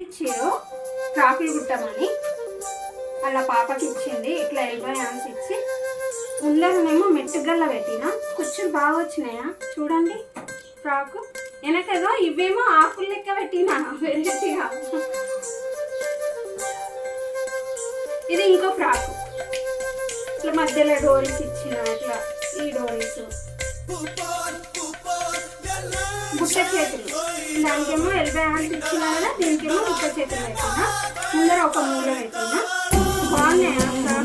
ఇచ్చారు ఫ్రాకులు కుట్టమని. అలా పాపకి ఇచ్చింది. ఇట్లా ఎల్బో హ్యాండ్స్ ఇచ్చి ముందరనేమో మెట్టుగల్ల పెట్టిన. కుచ్చులు బాగా వచ్చినాయా చూడండి. ఫ్రాకు వెనకదో ఇవేమో ఆకులు లెక్క పెట్టినా వెరైటీగా. ఇది ఇంకో ఫ్రాకు. ఇట్లా మధ్యలో డోరీస్ ఇచ్చిన. ఇట్లా ఈ డోరీస్ బుట్ట చేతులు. దానికేమో ఎల్బో హ్యాండ్స్ ఇచ్చిన కదా, దీనికేమో బుట్ట చేతులు పెట్టిన. ముందర ఒక మూల పెట్టిన. బాగున్నాయి.